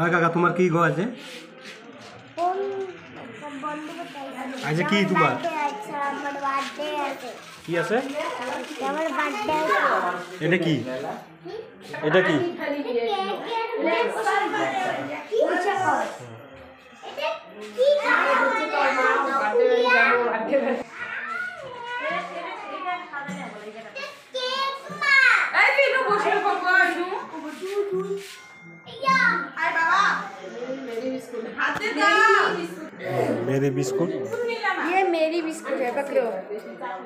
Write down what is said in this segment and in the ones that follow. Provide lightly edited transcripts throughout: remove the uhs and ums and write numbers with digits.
আর কাকা তোমার কি গো আছে আজ কি তোমার কি আছে এটা কি এটা কি मेरी बिस्कुट ये मेरी बिस्कुट है पकड़ो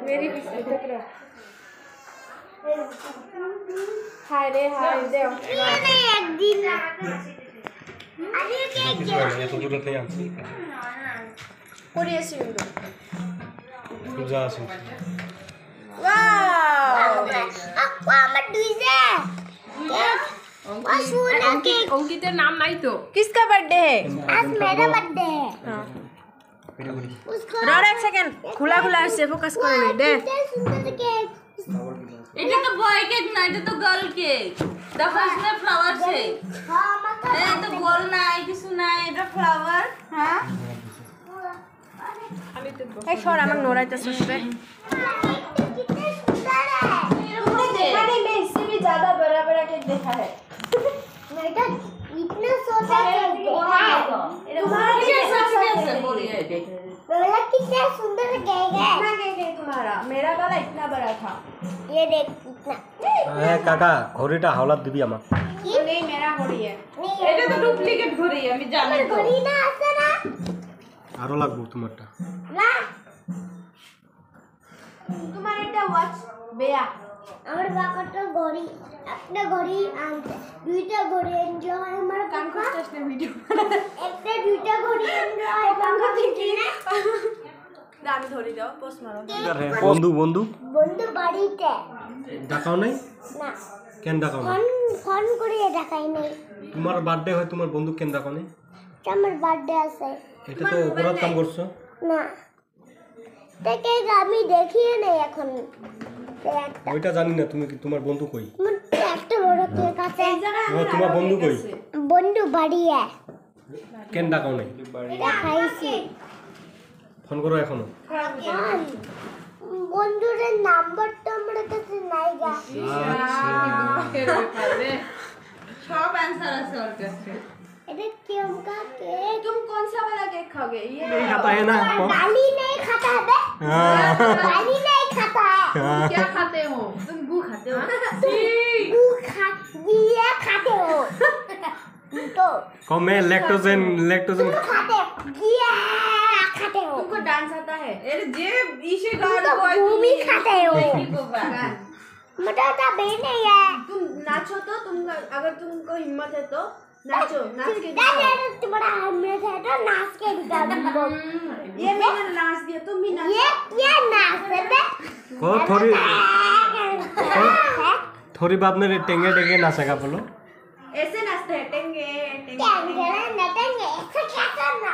मेरी बिस्कुट पकड़ो हाय रे हाय दे एक दिन ये तो दूर थे आंसर कोरिया से उनको पूजा से वाओ आपको मत दीजिए अंकित नाम नहीं तो किसका बर्थडे है आज मेरा बर्थडे है हाँ उसको रह एक सेकंड खुला खुला से फोकस करे दे सुंदर केक এটা তো বয় কেক না এটা তো গার্ল কেক দেখো इसमें फ्लावर আছে हाँ मतलब এই তো গোল নাই কিছু নাই এটা ফ্লাওয়ার হ্যাঁ এই সর আমাকে নড়াইতেছস রে कितने सुंदर है तुमने देखा नहीं मैं इससे भी ज्यादा बड़ा बड़ा केक देखा है बेटा इतना छोटा केक है तुम्हारा ये कैसा सब केक से है बोलिए बोला कितना सुंदर केक है कितना केक है तुम्हारा मेरा वाला इतना बड़ा था ये देख कितना ए काका घड़ीटा हावलात दिबी আমাক नहीं मेरा हो रही है এটা তো ডুপ্লিকেট ঘড়ি আমি জানি তো घड़ी ना আছে না আরো লাগবে তোমারটা না তোমার এটা ওয়াচ বেয়া আমার বাবাটা ঘড়ি একটা ঘড়ি আনতে দুইটা ঘড়ি এনজয় আমার কাম কাকা করতেছ না ভিডিও একটা দুইটা ঘড়ি এনজয় বাবা থেকে না আমি ধরি দাও পোস্ট মারো বন্ধু বন্ধু বন্ধু বাড়িতে ডাকাও নাই না কেন ডাকাও নাই ফোন ফোন করে দেখাই নাই তোমার বার্থডে হয় তোমার বন্ধু কেন ডাকাও নাই আমার বার্থডে আছে এটা তো অপরাধ কাম করছো না দেখে আমি দেখিয়ে নেই এখন একটা ওইটা জানি না তুমি তোমার বন্ধু কই একটা বড় কেক আছে তোমার বন্ধু কই বন্ধু বাড়িয়ে কেন ডাকাও নাই দেখাইছি ফোন করো এখনো বন্ধুদের নাম্বারটা আমার কাছে নাই গা সব অ্যানসার আছে ওর কাছে এটা কেম का केक तुम कौन सा वाला केक खाओगे ये नहीं खाता है ना गाली नहीं खाता है बे गाली नहीं खाता है क्या खाते हो तुम गू खाते हो तू ये खाते हो तो कहो मैं लैक्टोजन खाते हो ये खाते हो तुमको डांस आता है এর যে ইসে तुम গান तो বয় भूमि खाते हो কি বাবা मुझे तो बे नहीं है तुम नाचो तो तुम अगर तुमको हिम्मत है तो नाचो नाच के दिखाओ तुम्हारा हिम्मत है तो नाच के दिखा दो ये मैंने नाच दिया तुम भी नाचो ये नाच है बे कहो थोड़ी बात में टेंगे टेंगे नाचेगा बोलो ऐसे नाचते हैं टेंगे टेंगे टेंगे नटेंगे ऐसे क्या करना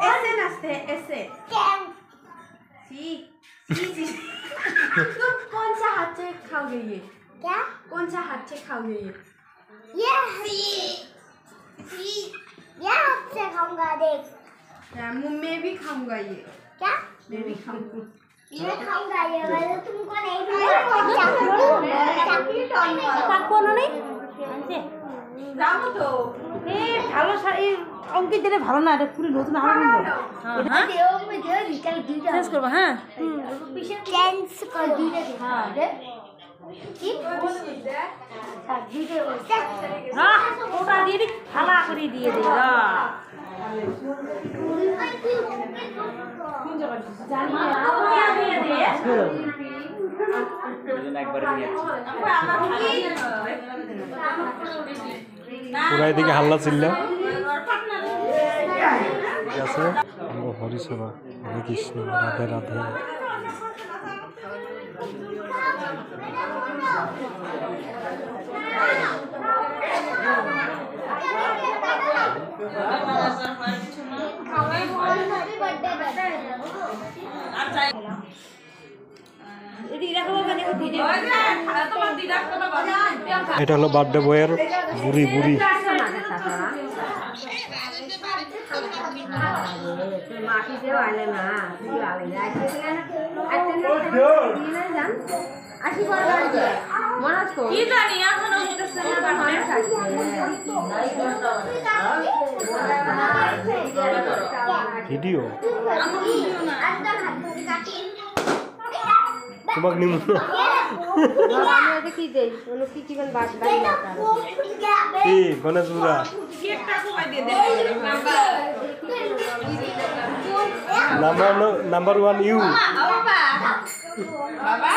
ऐसे नाचते हैं ऐसे टेंग सी सी सी तुम कौन सा हाथ से खाओगे ये क्या कौन सा हाथ से खाओगे ये ये हाथ से खाऊंगा देख मुंह में भी खाऊंगा ये क्या मैं भी खाऊंगा ये खाऊंगा ये वाला तुमको नहीं दूंगा कौन नहीं যাবো তো ভালো শাড়ি অঙ্কিত দিলে ভালো না এটা পুরো নতুন আরো চেঞ্জ করবো হ্যাঁ चेंज कर दीजिए হ্যাঁ ওটা দিয়ে দি ফালা করে দিয়ে দে পুরা এদিকে হাল্লা চিল্লা ঠিক আছে হরিসভা হরে কৃষ্ণ রাধে রাধে এটা হলো বার্থডে বয়ের বুড়ি বুড়ি মাটিতেও আইলে না তুই আলে না আসি পরে বাড়িতে মনাজ তো কি জানি এখনো উঠতেছে না মানুষ আসছে ভিডিও আমার ভিডিও না তোমাক নিমু আমি ওকে কি দেই ওনো কি কি বাস বাই না কি গণেশ বুড়া কেকটা কোথায় দিয়ে দে নাম্বার 1 ইউ বাবা বাবা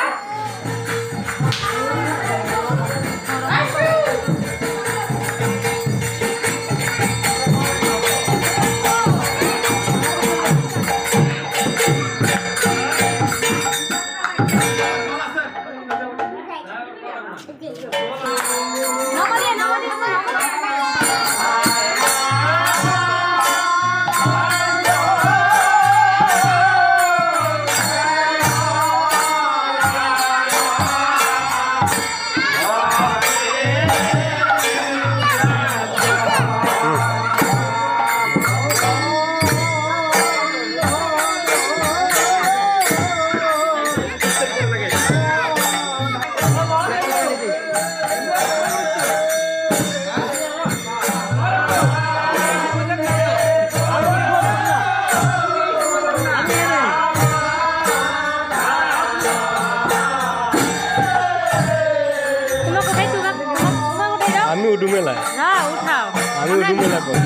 আমি উডু মেলায় না উঠাও আমি উডু মেলা করি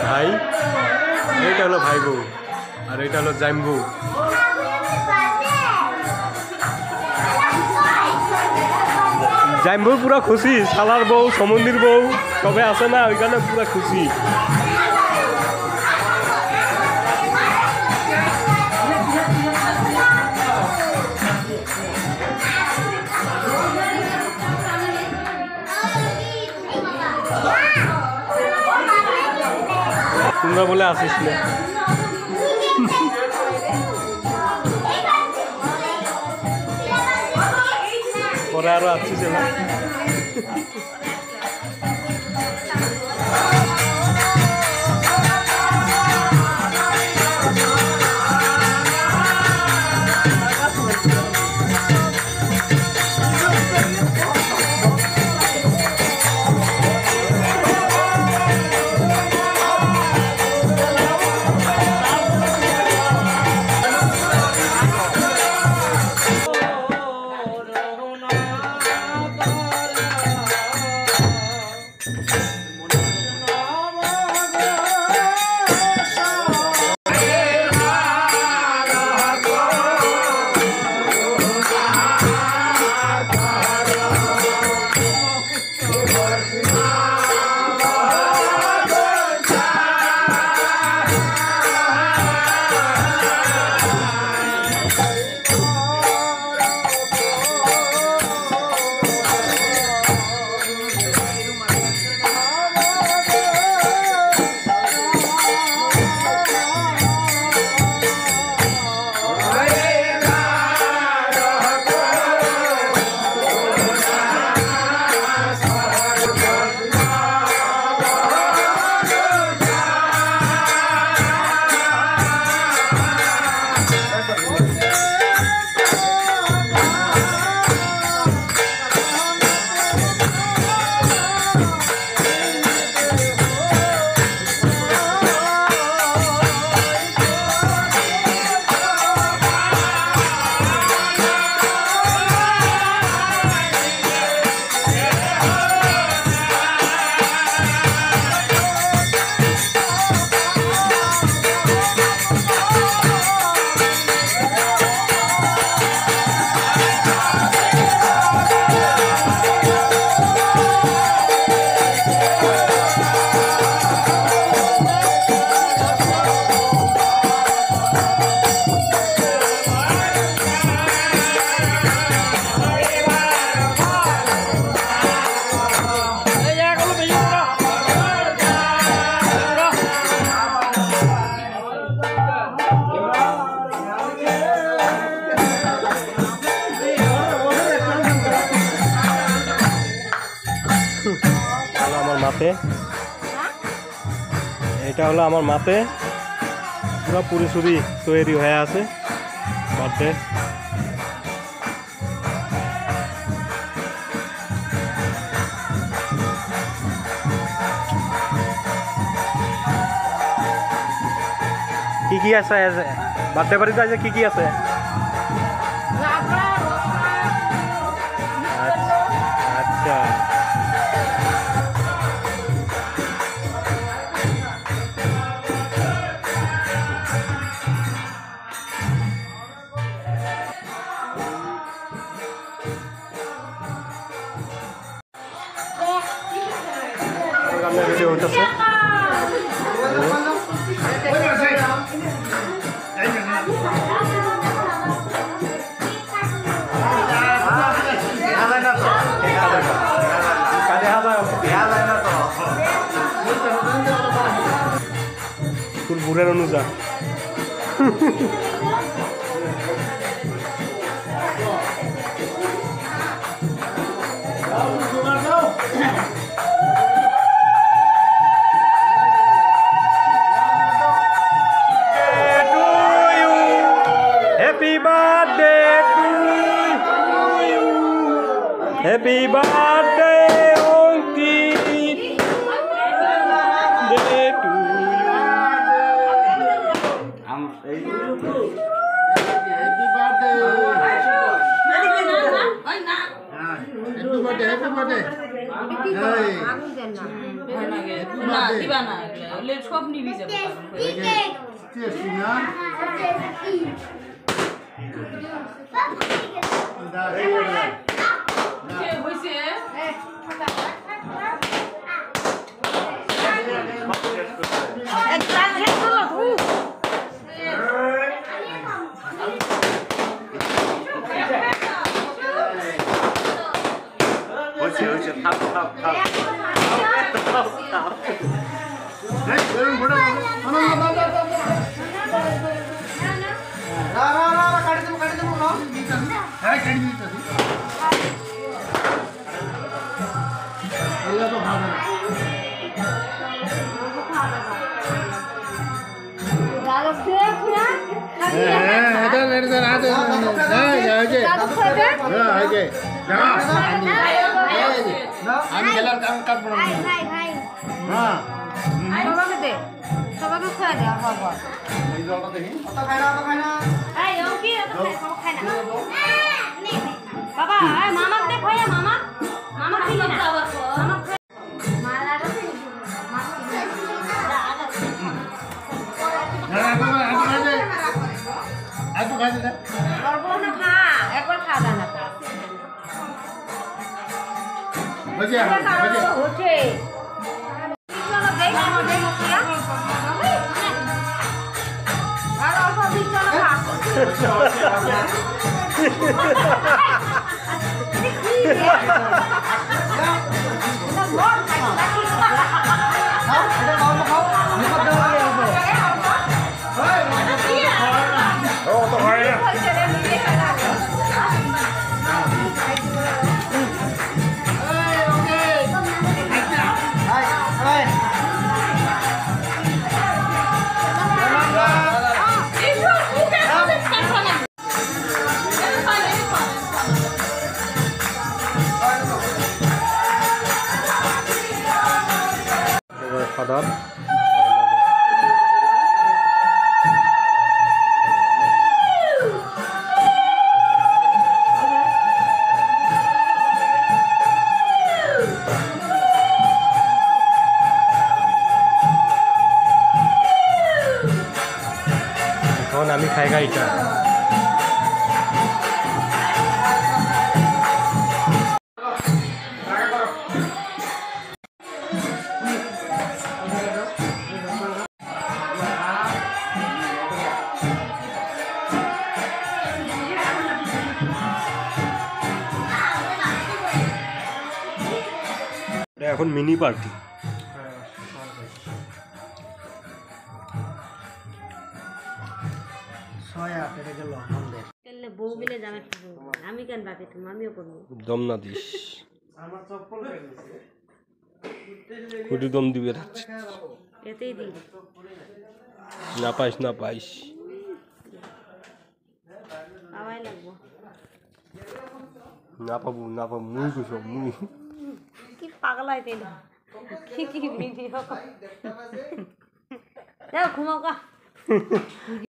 ভাই এইটা হলো ভাই বউ আর এটা হলো জাইম বউ জাইম বউ পুরা খুশি শালার বউ সমন্দির বউ সবে আছে না ওইখানে পুরা খুশি তোমরা বলে আসিস না পরে আরো আসছিস না মাতে, এটা হলো আমার মাতে, পুরো পুরি তৈরি হয়ে আছে বার্থডে। কি কি আছে বার্থডে বাড়িতে আছে? কি কি আছে? আচ্ছা, ভিডিও হইতেছে। তোর বুড়ের Anuja Happy birthday to you. Happy birthday, Ankit. Day to you. Happy birthday. ওই না Happy birthday. Happy birthday. Hey. না দিবা না এগুলো সব নিবি যাবে Tasty, na? কে হইছে Hey, go, go, go. Hey, can you eat it? Allah to khana. আমি খেলার কাম কাটবো না হ্যাঁ সবাইকে দে, সবাইকে খাওয়া দে বাবা। এই জলটা দেখি অত খাই না এই অঙ্কি খাই না বাবা। এই মামাক দে খাইয়া মামা দিলি না মামা এত খাই দে করবো না খা, একবার খা জানা বুঝে হচ্ছে চলো দেই মামা দেই মুখিয়া আর অল্প দিন চলো খা। ফাদার এখন আমি খাই গাইটা এখন মিনি পার্টি বউ মিলে যাবে, আমি কেন বাকি তুমি আমিও করবো। দম না দিস। ফুটি দম দিবে থাকছে এতেই দিই না পাইস না পাইস আমায় লাগবো না পাবো না পাবো মুই কুছ মুই কি পাগলা হইতে না কি ভিডিও যাও ঘুমাও গা